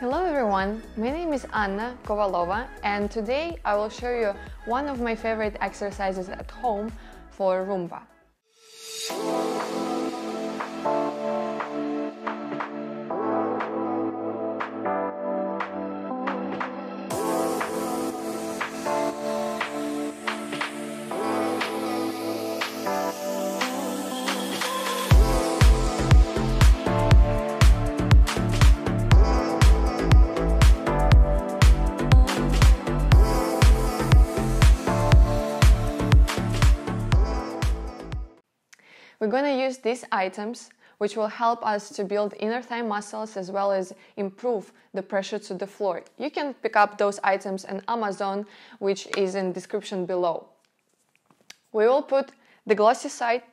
Hello everyone, my name is Anna Kovalova and today I will show you one of my favorite exercises at home for Rumba. We're going to use these items, which will help us to build inner thigh muscles as well as improve the pressure to the floor. You can pick up those items on Amazon, which is in the description below. We will put the glossy side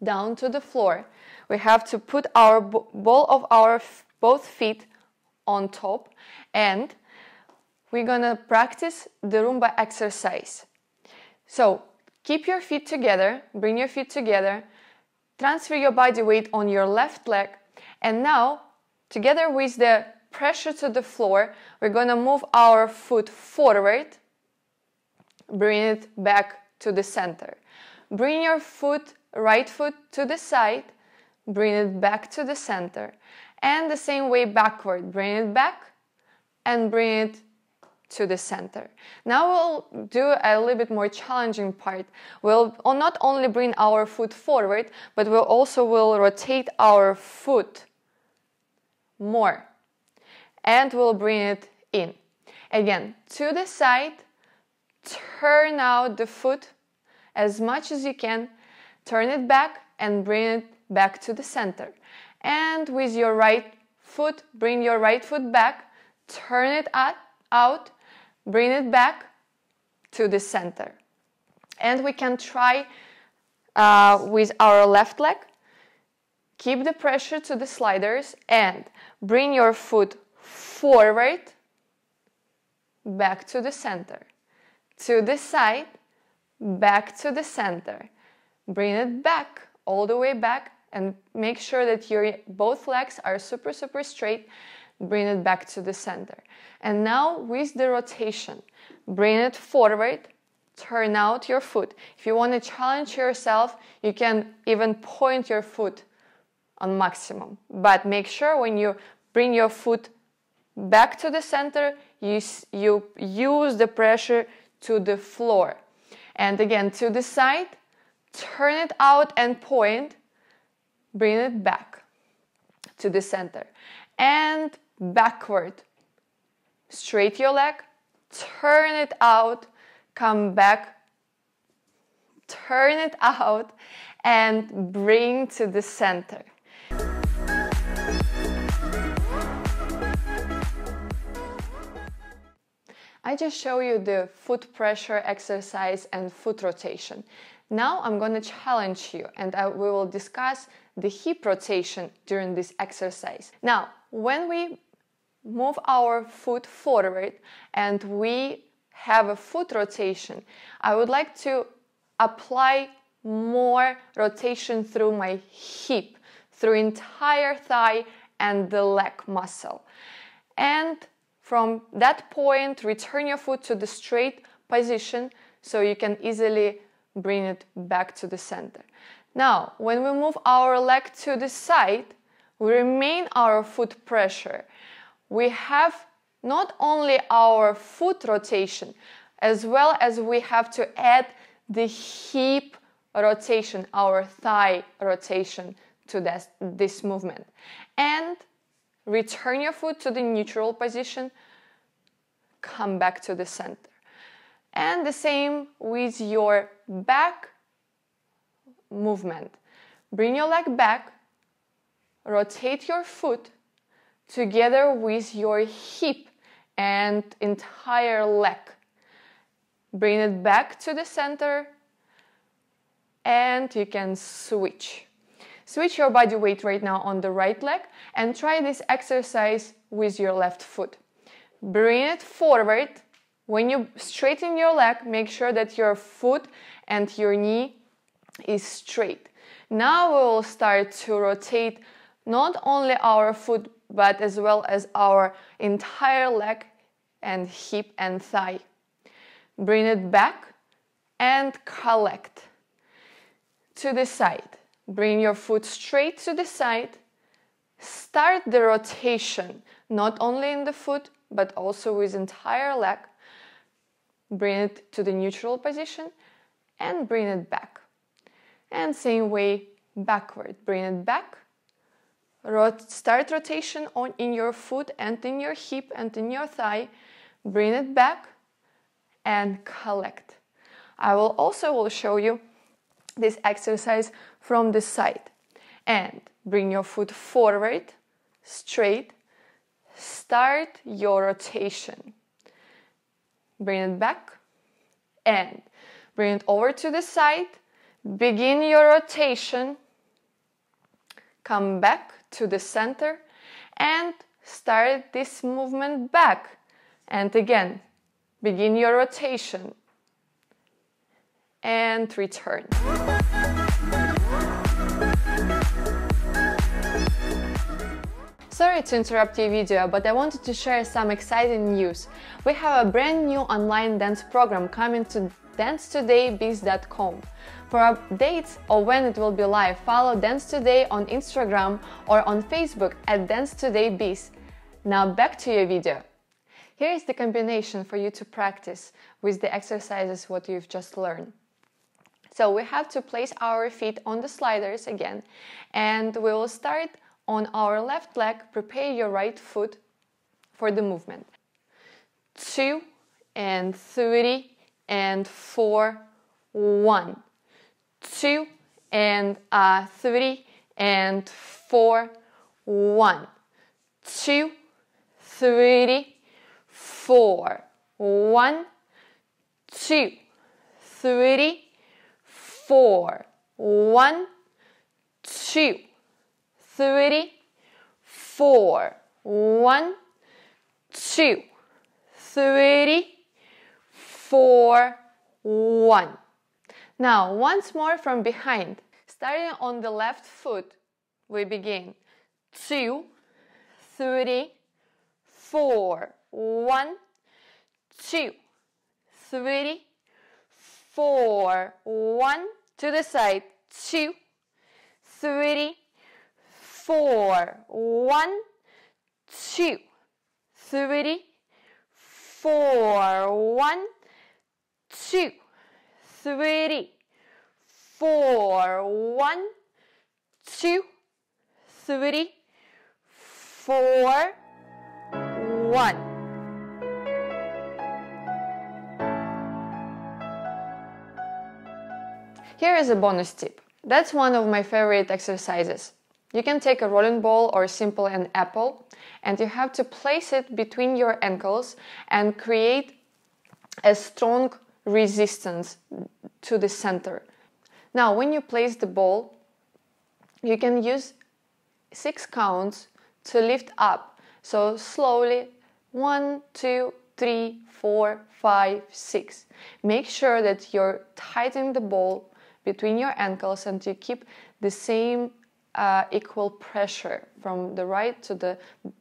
down to the floor. We have to put our ball of our both feet on top, and we're going to practice the Rumba exercise. So keep your feet together, bring your feet together, transfer your body weight on your left leg, and now, together with the pressure to the floor, we're going to move our foot forward, bring it back to the center. Bring your right foot to the side, bring it back to the center, and the same way backward, bring it back and bring it to the center. Now we'll do a little bit more challenging part. We'll not only bring our foot forward, but we'll also rotate our foot more, and we'll bring it in. Again, to the side, turn out the foot as much as you can, turn it back and bring it back to the center. And with your right foot, bring your right foot back, turn it out, bring it back to the center. And we can try with our left leg. Keep the pressure to the sliders and bring your foot forward, back to the center. To the side, back to the center. Bring it back, all the way back, and make sure that your both legs are super straight. Bring it back to the center. And now with the rotation, bring it forward, turn out your foot. If you want to challenge yourself, you can even point your foot on maximum. But make sure when you bring your foot back to the center, you use the pressure to the floor. And again, to the side, turn it out and point, bring it back to the center. And backward, straight your leg, turn it out, come back, turn it out, and bring to the center. I just show you the foot pressure exercise and foot rotation. Now I'm going to challenge you, and we will discuss the hip rotation during this exercise. Now, when we move our foot forward and we have a foot rotation, I would like to apply more rotation through my hip, through entire thigh and the leg muscle. And from that point, return your foot to the straight position so you can easily bring it back to the center. Now, when we move our leg to the side, we remain our foot pressure. We have not only our foot rotation, as well as we have to add the hip rotation, our thigh rotation to this movement. And return your foot to the neutral position, come back to the center. And the same with your back movement. Bring your leg back, rotate your foot together with your hip and entire leg. Bring it back to the center, and you can switch. Switch your body weight right now on the right leg and try this exercise with your left foot. Bring it forward. When you straighten your leg, make sure that your foot and your knee is straight. Now we will start to rotate not only our foot but as well as our entire leg and hip and thigh. Bring it back and collect. To the side. Bring your foot straight to the side. Start the rotation, not only in the foot, but also with entire leg. Bring it to the neutral position and bring it back. And same way, backward. Bring it back. Start rotation in your foot and in your hip and in your thigh. Bring it back and collect. I will also show you this exercise from the side. And bring your foot forward, straight. Start your rotation. Bring it back and bring it over to the side. Begin your rotation. Come back to the center and start this movement back. And again, begin your rotation and return. Sorry to interrupt your video, but I wanted to share some exciting news. We have a brand new online dance program coming to dancetodaybiz.com. For updates of when it will be live, follow Dance Today on Instagram or on Facebook at dancetodaybiz. Now back to your video. Here is the combination for you to practice with the exercises what you've just learned. So we have to place our feet on the sliders again, and we will start on our left leg. Prepare your right foot for the movement. 2 and 3 and 4, 1. 2 and 3 and 4, 1. 2, 3, 4, 1, 2, 3, 4, 1, 2, 3, 4, 1, 2, 3, 4, 1. Now, once more from behind. Starting on the left foot, we begin 2, 3, 4, 1, 2, 3, 4, 1, to the side, 2, 3, 4, 1, 2, 3, 4, 1, 2, 3, 4, 1, 2, 3, 4, 1. Here is a bonus tip. That's one of my favorite exercises. You can take a rolling ball or simple an apple, and you have to place it between your ankles and create a strong resistance to the center. Now, when you place the ball, you can use 6 counts to lift up. So slowly, 1, 2, 3, 4, 5, 6. Make sure that you're tightening the ball between your ankles and you keep the same equal pressure from the right to the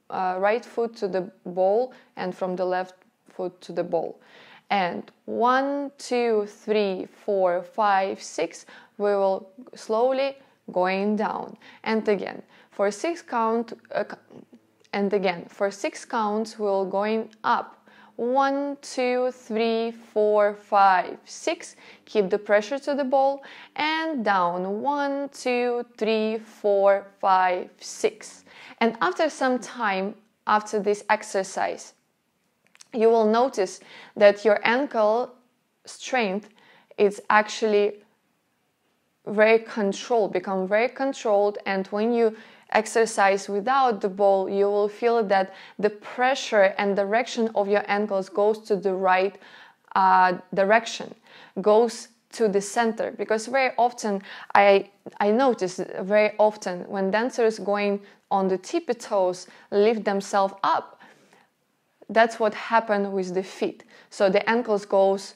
right foot to the ball and from the left foot to the ball. And 1, 2, 3, 4, 5, 6, we will slowly going down. And again, for 6 count, and again, for 6 counts, we'll going up. 1, 2, 3, 4, 5, 6. Keep the pressure to the ball and down. 1, 2, 3, 4, 5, 6. And after some time, after this exercise, you will notice that your ankle strength is actually very controlled, become very controlled, and when you exercise without the ball, you will feel that the pressure and direction of your ankles goes to the right direction, goes to the center. Because very often, I notice very often when dancers going on the tippy toes lift themselves up, that's what happened with the feet. So the ankles goes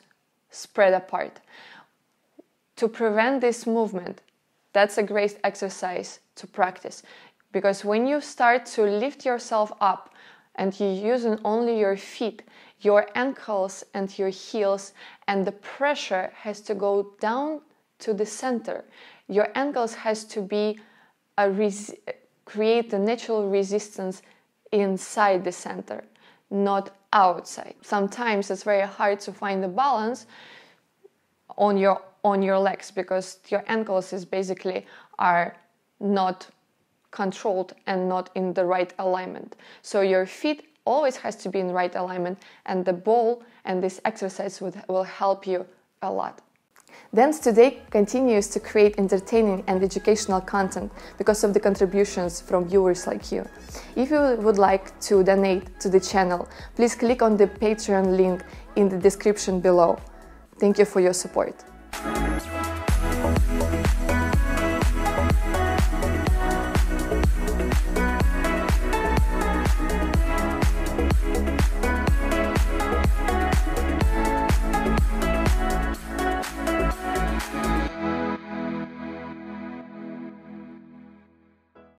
spread apart. To prevent this movement, that's a great exercise to practice. because when you start to lift yourself up and you're using only your feet, your ankles and your heels, and the pressure has to go down to the center. Your ankles has to be create a natural resistance inside the center, not outside. Sometimes it's very hard to find the balance on your legs because your ankles is basically are not controlled and not in the right alignment. So your feet always has to be in the right alignment, and the ball and this exercise will help you a lot. Dance Today continues to create entertaining and educational content because of the contributions from viewers like you. If you would like to donate to the channel, please click on the Patreon link in the description below. Thank you for your support.